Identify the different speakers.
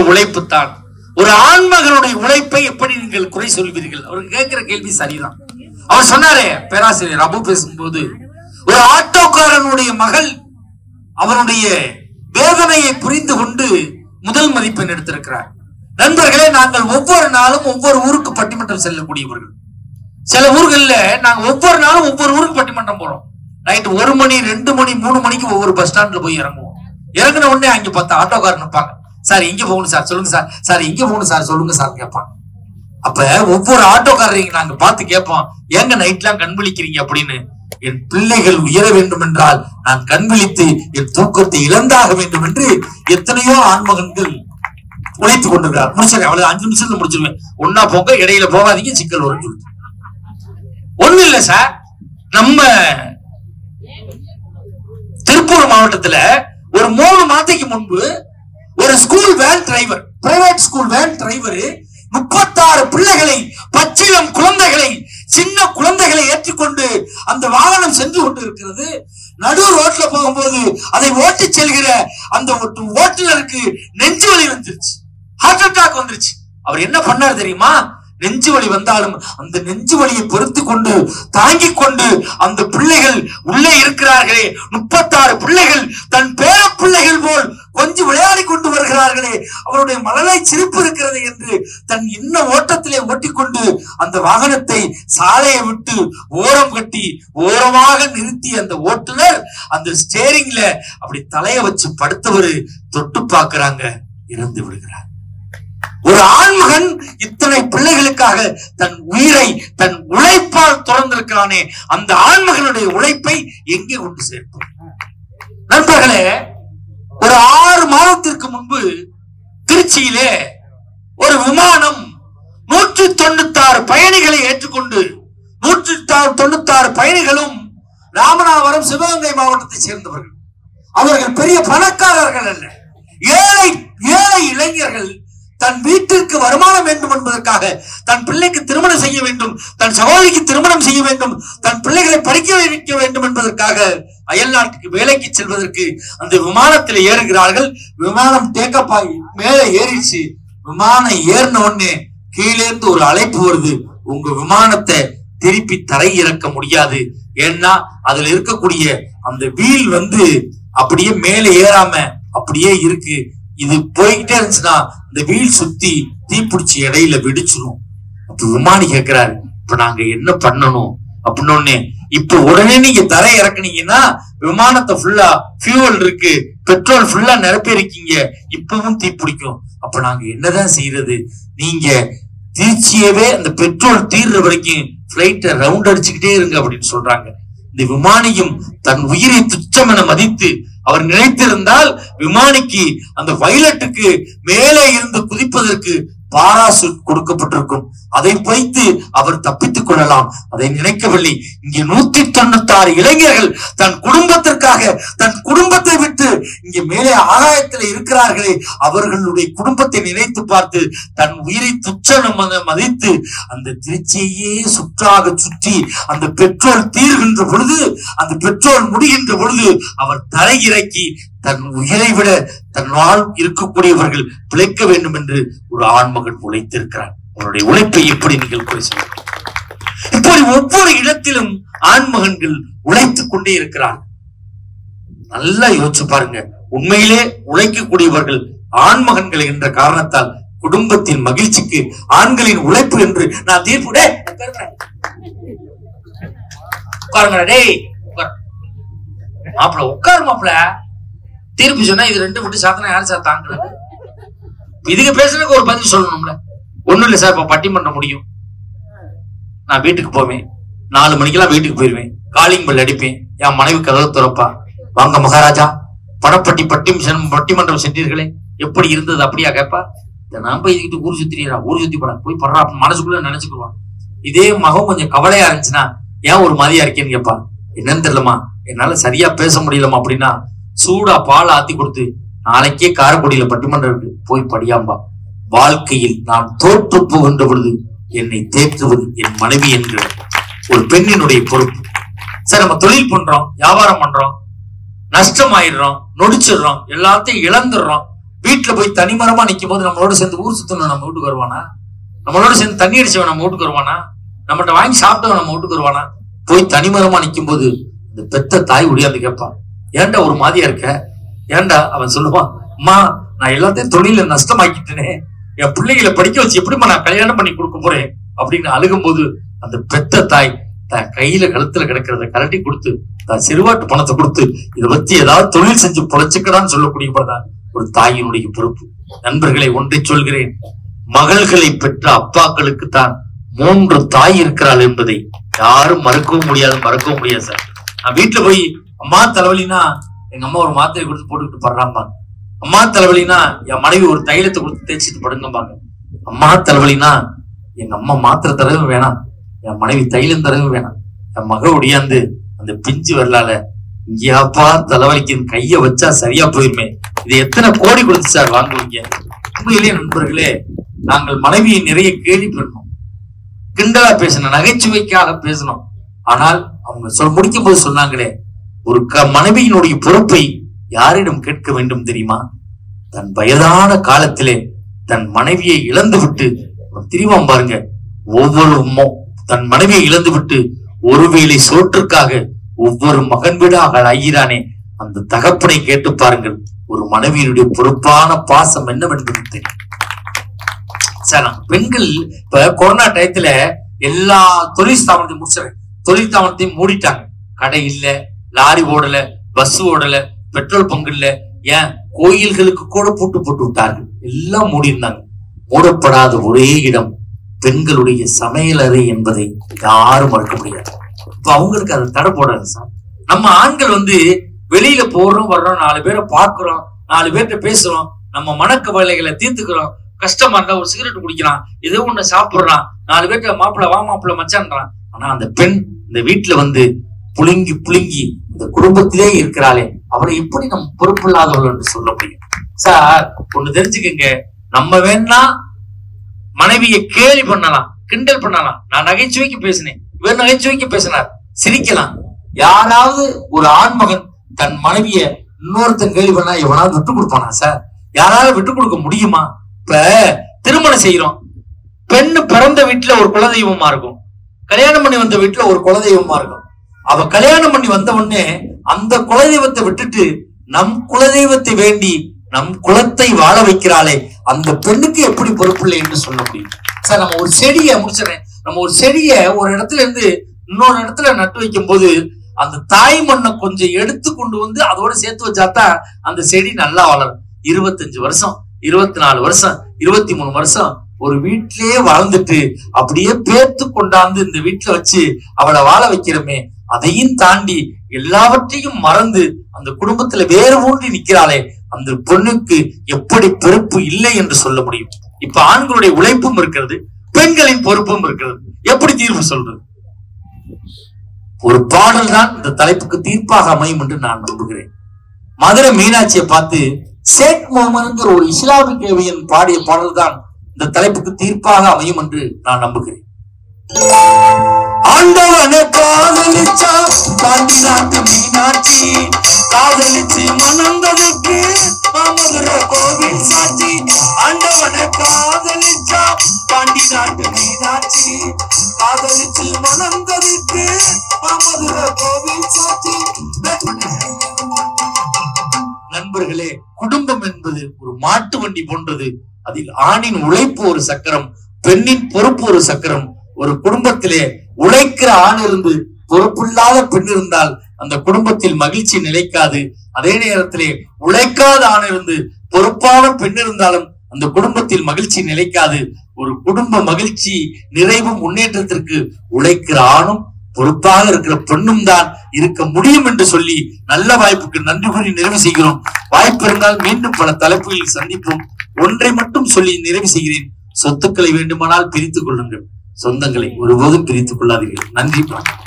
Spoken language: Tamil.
Speaker 1: உழைப்பு தான். ஒரு ஆண்மகனுடைய உழைப்பை எப்படி நீங்கள் குறை சொல்வீர்கள்? அவருக்கு கேட்கிற கேள்வி சரிதான். அவர் சொன்னாரே, பேராசிரியர் அபு பேசும்போது, ஒரு ஆட்டோக்காரனுடைய மகள் அவனுடைய வேதனையை புரிந்து கொண்டு முதல் மதிப்பெண் எடுத்திருக்கிறார். நண்பர்களே, நாங்கள் ஒவ்வொரு நாளும் ஒவ்வொரு ஊருக்கு பட்டிமன்றம் செல்லக்கூடியவர்கள். சில ஊர்கள்ல நாங்க ஒவ்வொரு நாளும் ஒவ்வொரு ஊருக்கு பட்டிமன்றம் போறோம். நைட்டு 1 மணி 2 மணி 3 மணிக்கு ஒவ்வொரு பஸ் ஸ்டாண்ட்ல போய் இறங்குவோம். இறங்கின உடனே அங்க 10 ஆட்டோக்காரன் நிற்பாங்க. சார் இங்க போகணும் சார், சொல்லுங்க சார். சார் இங்க போகணும் சார், சொல்லுங்க சார் கேட்பாங்க. அப்ப ஒவ்வொரு ஆட்டோக்காரரையும் நாங்க பார்த்து கேட்போம், ஏங்க நைட்லாம் கண் விழிக்கிறீங்க அப்படின்னு. என் பிள்ளைகள் உயர வேண்டும் என்றால் நான் கண் விழித்து என் தூக்கத்தை இழந்தாக வேண்டும் என்று எத்தனையோ ஆண்மகன்கள் உழைத்துக் கொண்டிருக்கிறார். முடிச்சிருக்கேன், அவ்வளவு 5 நிமிஷத்துல முடிச்சிருவேன். ஒன்னா போங்க, இடையில போகாதீங்க, சிக்கல் வரும் சொல்லிட்டு. ஒண்ணு இல்ல சார், நம்ம திருப்பூர் மாவட்டத்துல ஒரு 3 மாதத்துக்கு முன்பு ஒரு school van driver, private school van driver 36 பிள்ளைகளை, பச்சிளம் குழந்தைகளை, சின்ன குழந்தைகளை ஏற்றிக்கொண்டு அந்த வாகனம் சென்று கொண்டு இருக்கிறது. நடு ரோட்ல போகும்போது அதை ஓட்டி செல்கிற அந்த ஓட்டுநருக்கு நெஞ்சு வலி வந்துருச்சு, ஹார்ட் அட்டாக் வந்துருச்சு. அவர் என்ன பண்ணார் தெரியுமா? நெஞ்சு வலி வந்தாலும் அந்த நெஞ்சு வலியை பொறுத்து கொண்டு தாங்கிக் கொண்டு அந்த பிள்ளைகள் உள்ளே இருக்கிறார்களே, 36 பிள்ளைகள் தன் பேர பிள்ளைகள் போல் கொஞ்சம் விளையாடி கொண்டு வருகிறார்களே, அவருடைய மழலை சிரிப்பு இருக்கிறது என்று தன் இன்ன ஓட்டத்திலே ஓட்டிக்கொண்டு அந்த வாகனத்தை சாலையை விட்டு ஓரம் கட்டி ஓரமாக நிறுத்தி அந்த ஓட்டுநர் அந்த ஸ்டேரிங்ல அப்படி தலைய வச்சு படுத்தவர் தொட்டு பார்க்கிறாங்க, இறந்து விடுகிறார். ஒரு ஆண்மகன் இத்தனை பிள்ளைகளுக்காக தன் உயிரை தன் உழைப்பால் தொடர்ந்திருக்கிறானே, அந்த ஆண்மகனுடைய உழைப்பை எங்கே கொண்டு சேர்ப்போம்? நண்பர்களே, ஒரு 6 மாதத்திற்கு முன்பு திருச்சியிலே ஒரு விமானம் 196 பயணிகளை ஏற்றுக்கொண்டு 196 பயணிகளும் ராமநாதபுரம் சிவகங்கை மாவட்டத்தை சேர்ந்தவர்கள். அவர்கள் பெரிய பணக்காரர்கள் அல்ல, ஏழை இளைஞர்கள். தன் வீட்டிற்கு வருமானம் வேண்டும் என்பதற்காக, தன் பிள்ளைக்கு திருமணம் செய்ய வேண்டும், தன் சகோதரிக்கு திருமணம் செய்ய வேண்டும், தன் பிள்ளைகளை படிக்க வைக்க வேண்டும் என்பதற்காக அயல் நாட்டுக்கு வேலைக்கு செல்வதற்கு அந்த விமானத்தில் ஏறுகிறார்கள். விமானம் டேக்கப் ஆகி மேலே ஏறிச்சு. விமானம் ஏறின உடனே கீழே இருந்து ஒரு அழைப்பு வருது, உங்க விமானத்தை திருப்பி தரை இறக்க முடியாது, ஏன்னா அதுல இருக்கக்கூடிய அந்த வீல் அப்படியே மேலே ஏறாம அப்படியே இருக்கு. இது போய்கிட்டே இருந்துச்சுன்னா இந்த வீல் சுத்தி தீப்பிடிச்சு இடையில வெடிச்சிடும். அப்ப விமானி கேட்கிறாரு, இப்ப நாங்க என்ன பண்ணணும் அப்படின்னு. இப்ப உடனே நீங்க தரை இறக்குனீங்கன்னா விமானத்தை ஃபுல்லா ஃபியூவல் இருக்கு, பெட்ரோல் ஃபுல்லா நிரப்பி இருக்கீங்க, இப்பவும் தீப்பிடிக்கும். அப்ப நாங்க என்னதான் செய்யறது? நீங்க திருச்சியவே அந்த பெட்ரோல் தீர்ற வரைக்கும் பிளைட்டை ரவுண்ட் அடிச்சுக்கிட்டே இருங்க அப்படின்னு சொல்றாங்க. இந்த விமானியும் தன் உயிரை துச்சம் என மதித்து அவர் நினைத்திருந்தால் விமானிக்கு அந்த பைலட்டுக்கு மேலே இருந்து குதிப்பதற்கு பாராசூட் கொடுக்கப்பட்டிருக்கும். அதை வைத்து அவர் தப்பித்துக் கொள்ளலாம். அதை நினைக்கவில்லை. இங்கே 196 இளைஞர்கள் தன் குடும்பத்திற்காக தன் குடும்பத்தை விட்டு இங்கே மேலே ஆகாயத்தில் இருக்கிறார்களே, அவர்களுடைய குடும்பத்தை நினைத்து பார்த்து தன் உயிரை துச்சம் மதித்து அந்த திருச்சியையே சுற்றாக சுற்றி அந்த பெட்ரோல் தீர்கின்ற பொழுது, அந்த பெட்ரோல் முடிகின்ற பொழுது அவர் தரை இறக்கி தன் உயிரை விட தன்னால் இருக்கக்கூடியவர்கள் பிழைக்க வேண்டும் என்று ஒரு ஆண்மகன் உழைத்திருக்கிறார். அவருடைய உழைப்பை எப்படி நீங்கள் குறை சொல்ல? இப்படி ஒவ்வொரு இடத்திலும் ஆண்மகன்கள் உழைத்துக் கொண்டே இருக்கிறார். நல்லா யோசிச்சு பாருங்க. உண்மையிலே உழைக்கக்கூடியவர்கள் ஆண்மகன்கள் என்ற காரணத்தால் குடும்பத்தின் மகிழ்ச்சிக்கு ஆண்களின் உழைப்பு என்று நான் தீர்ப்பு மாப்பிள உட்காரு மாப்பிள தீர்ப்பு சொன்னா இது 2 விட்டு சாத்தனா யாரு சார் தாங்குறது? இதுக்கு பேசுறதுக்கு ஒரு பதில் சொல்லணும்ல. ஒண்ணும் இல்ல சார், இப்ப பட்டிமன்றம் முடியும், நான் வீட்டுக்கு போவேன், 4 மணிக்கெல்லாம் வீட்டுக்கு போயிருவேன், காலிங் பெல் அடிப்பேன், என் மனைவி கதவை திறப்பா, வாங்க மகாராஜா பட்டிமன்றம் சென்றீர்களே எப்படி இருந்தது அப்படியா கேட்பா. நான் போய் இதுக்கிட்டு ஊர் சுத்திரா, ஊர் சுத்தி போட போய் படுறா மனசுக்குள்ள நினைச்சுக்குவான். இதே மகம் கொஞ்சம் கவலையா இருந்துச்சுன்னா, ஏன் ஒரு மாதிரியா இருக்கேன்னு கேட்பா. என்னன்னு தெரியலமா, என்னால சரியா பேச முடியலமா அப்படின்னா சூடா பால் ஆத்தி கொடுத்து, நாளைக்கே காரைக்குடியில பட்டிமன்றம் இருக்கு போய் படியாம்பா. வாழ்க்கையில் நான் தோற்று போகின்ற பொழுது என்னை தேற்றுவது என் மனைவி என்கிற ஒரு பெண்ணினுடைய பொறுப்பு. சார், நம்ம தொழில் பண்றோம், வியாபாரம் பண்றோம், நஷ்டம் ஆயிடுறோம், நொடிச்சிடுறோம், எல்லாத்தையும் இழந்துடுறோம், வீட்டுல வீட்டுல போய் தனிமரமா நிக்கும் போது நம்மளோட சேர்ந்து ஊர் சுத்தணும் நம்ம வீட்டுக்கு வருவானா? நம்மளோட சேர்ந்து தண்ணி அடிச்சவன் நம்ம வீட்டுக்கு வருவானா? நம்மகிட்ட வாங்கி சாப்பிட்டவன் நம்ம வீட்டுக்கு வருவானா? போய் தனிமரமா நிக்கும் போது இந்த பெத்த தாய் ஒடியாந்து கேட்பான், ஏன்டா ஒரு மாதிரியா இருக்க? ஏன்டா? அவன் சொல்லுவான், அம்மா நான் எல்லாத்தையும் தொழில நஷ்டமாக்கிட்டேனே, என் பிள்ளைகளை படிக்க வச்சு எப்படிமா நான் கல்யாணம் பண்ணி கொடுக்க போறேன் அப்படின்னு அழுகும் போது அந்த பெத்த தாய் தன் கையில கழுத்துல கிடக்கிறத கரட்டி கொடுத்து தான் சிறுவாட்டு பணத்தை கொடுத்து இதை பத்தி ஏதாவது தொழில் செஞ்சு பொழைச்சுக்கடான்னு சொல்லக்கூடியதான் ஒரு தாயினுடைய பொறுப்பு. நண்பர்களை ஒன்றை சொல்கிறேன், மகள்களை பெற்ற அப்பாக்களுக்கு தான் 3 தாய் இருக்கிறாள் என்பதை யாரும் மறக்கவும் முடியாது சார். நான் வீட்டுல போய் அம்மா தலைவலினா எங்க அம்மா ஒரு மாத்திரை கொடுத்து போட்டுக்கிட்டு படுறாம்பாங்க. அம்மா தலைவலினா என் மனைவி ஒரு தைலத்தை கொடுத்து தேய்ச்சிட்டு படுங்கம்பாங்க. அம்மா தலைவலினா எங்க அம்மா மாத்திரை தரவும் வேணாம், என் மனைவி தைலம் தரவும் வேணாம். என் மக ஒடியாந்து அந்த பிஞ்சு வரலால இங்கேயாப்பா தலைவலிக்கு கைய வச்சா சரியா போயிருமே, இது எத்தனை கோடி கொடுத்து சார் வாங்குவீங்க? உண்மையிலேயே நண்பர்களே, நாங்கள் மனைவியை நிறைய கேள்வி பண்ணோம், கிண்டலா பேசணும், நகைச்சுவைக்காக பேசணும். ஆனால் அவங்க முடிக்கும் போது சொன்னாங்களே, ஒரு மனைவியினுடைய பொறுப்பை யாரிடம் கேட்க வேண்டும் தெரியுமா? தன் வயதான காலத்திலே தன் மனைவியை இழந்து விட்டு தெரியுமா பாருங்க, தன் மனைவியை இழந்து விட்டு ஒருவேளை சோற்றுக்காக ஒவ்வொரு மகன் வீடாக ஐயிறானே, அந்த தகப்பனை கேட்டு பாருங்கள், ஒரு மனைவியினுடைய பொறுப்பான பாசம் என்னவென்பது தெரியும். சார் பெண்கள் இப்ப கொரோனா டயத்துல எல்லா தொழில் ஸ்தாபனத்தையும் முடிச்சாங்க, தொழில் ஸ்தாபனத்தையும் மூடிட்டாங்க. கடை இல்ல, லாரி ஓடல, பஸ் ஓடல, பெட்ரோல் பங்கு இல்ல, ஏன் கோயில்களுக்கு கூட பூட்டு போட்டு விட்டார்கள், எல்லாம் மூடி இருந்தாங்க. மூடப்படாத ஒரே இடம் பெண்களுடைய சமையலறை என்பதை யாரும் மறுக்க முடியாது. இப்ப அவங்களுக்கு அதை தடை போடாது சார். நம்ம ஆண்கள் வெளியில போறோம் வர்றோம், 4 பேரை பாக்குறோம், 4 பேர்கிட்ட பேசுறோம், நம்ம மனக்கவலைகளை தீர்த்துக்கிறோம். கஷ்டமா இருந்தா ஒரு சிகரெட் குடிக்கிறான், ஏதோ ஒண்ணு சாப்பிடுறான், 4 பேர்கிட்ட மாப்பிள்ள வா மாப்பிள்ள மச்சான்றான். ஆனா அந்த பெண் இந்த வீட்டுல புழுங்கி புழுங்கி இந்த குடும்பத்திலே இருக்கிறாளே, அவளை எப்படி நம்ம பொறுப்பு இல்லாதவர்கள் என்று சொல்ல முடியும்? சார் ஒண்ணு தெரிஞ்சுக்கங்க, நம்ம வேணா மனைவியை கேலி பண்ணலாம், கிண்டல் பண்ணலாம். நான் நகைச்சுவைக்கு பேசினேன், இவர் நகைச்சுவைக்கு பேசினார், சிரிக்கலாம். யாராவது ஒரு ஆண்மகன் தன் மனைவிய இன்னொருத்தன் கேலி பண்ணா எவனாவது விட்டு கொடுப்பானா சார்? யாராவது விட்டு கொடுக்க முடியுமா? இப்ப திருமணம் செய்யறோம், பெண்ணு பிறந்த வீட்டுல ஒரு குலதெய்வமா இருக்கும், கல்யாணம் பண்ணி வந்த வீட்டுல ஒரு குலதெய்வமா இருக்கும். அவ கல்யாணம் பண்ணி வந்த உடனே அந்த குலதெய்வத்தை விட்டுட்டு நம் குலதெய்வத்தை வேண்டி நம் குலத்தை வாழ வைக்கிறாளே, அந்த பெண்ணுக்கு எப்படி பொறுப்பு இல்லை என்று சொல்ல முடியும்? சார் நம்ம ஒரு செடியை முடிச்சிடறேன், நம்ம ஒரு செடியை ஒரு இடத்துல இருந்து இன்னொரு இடத்துல நட்டு வைக்கும் போது அந்த தாய் மண்ணை கொஞ்சம் எடுத்து கொண்டு அதோட சேர்த்து வச்சாதான் அந்த செடி நல்லா வளரும். 25 வருஷம் 24 வருஷம் 23 வருஷம் ஒரு வீட்டிலேயே வாழ்ந்துட்டு அப்படியே பேர்த்து கொண்டாந்து இந்த வீட்டுல வச்சு அவளை வாழ வைக்கிறோமே, அதையும் தாண்டி எல்லாவற்றையும் மறந்து அந்த குடும்பத்துல வேறு ஊன்றி நிக்கிறாளே, அந்த பொண்ணுக்கு எப்படி பொறுப்பு இல்லை என்று சொல்ல முடியும்? இப்ப ஆண்களுடைய உழைப்பும் இருக்கிறது, பெண்களின் பொறுப்பும் இருக்கிறது. எப்படி தீர்வு சொல்றது? ஒரு பாடல் தான் இந்த தலைப்புக்கு தீர்ப்பாக அமையும் என்று நான் நம்புகிறேன். மதுரை மீனாட்சியை பார்த்து ஷேக் முகமது ஒரு இஸ்லாமிக் கவிஞன் பாடிய பாடல் தான் இந்த தலைப்புக்கு தீர்ப்பாக அமையும் என்று நான் நம்புகிறேன். ஆண்டவனை காதலிச்சா பாண்டி நாட்டு மீனாட்சி, காதலிச்சு மணந்ததுக்கு மதுரை கோவில் சாட்சி. ஆண்டவனை காதலிச்சா பாண்டி நாட்டு மீனாட்சி, காதலிச்சு மணந்ததுக்கு மதுரை கோவில் சாட்சி. நண்பர்களே, குடும்பம் என்பது ஒரு மாட்டு வண்டி போன்றது. அதில் ஆணின் உழைப்பு ஒரு சக்கரம், பெண்ணின் பொறுப்பு ஒரு சக்கரம். ஒரு குடும்பத்திலே உழைக்கிற ஆண் இருந்து பொறுப்பில்லாத பெண் இருந்தால் அந்த குடும்பத்தில் மகிழ்ச்சி நிலைக்காது. அதே நேரத்திலே உழைக்காத ஆண் இருந்து பொறுப்பான பெண் இருந்தாலும் அந்த குடும்பத்தில் மகிழ்ச்சி நிலைக்காது. ஒரு குடும்ப மகிழ்ச்சி நிறைவு முன்னேற்றத்திற்கு உழைக்கிற ஆணும் பொறுப்பாக இருக்கிற பெண்ணும் தான் இருக்க முடியும் என்று சொல்லி நல்ல வாய்ப்புக்கு நன்றி கூறி நிறைவு செய்கிறோம். வாய்ப்பு இருந்தால் மீண்டும் பல தலைப்புகளில் சந்திப்போம். ஒன்றை மட்டும் சொல்லி நிறைவு செய்கிறேன், சொத்துக்களை வேண்டுமானால் பிரித்துக் கொள்ளுங்கள், சொந்தங்களை ஒருபோதும் பிரித்துக் கொள்ளாதீர்கள். நன்றி.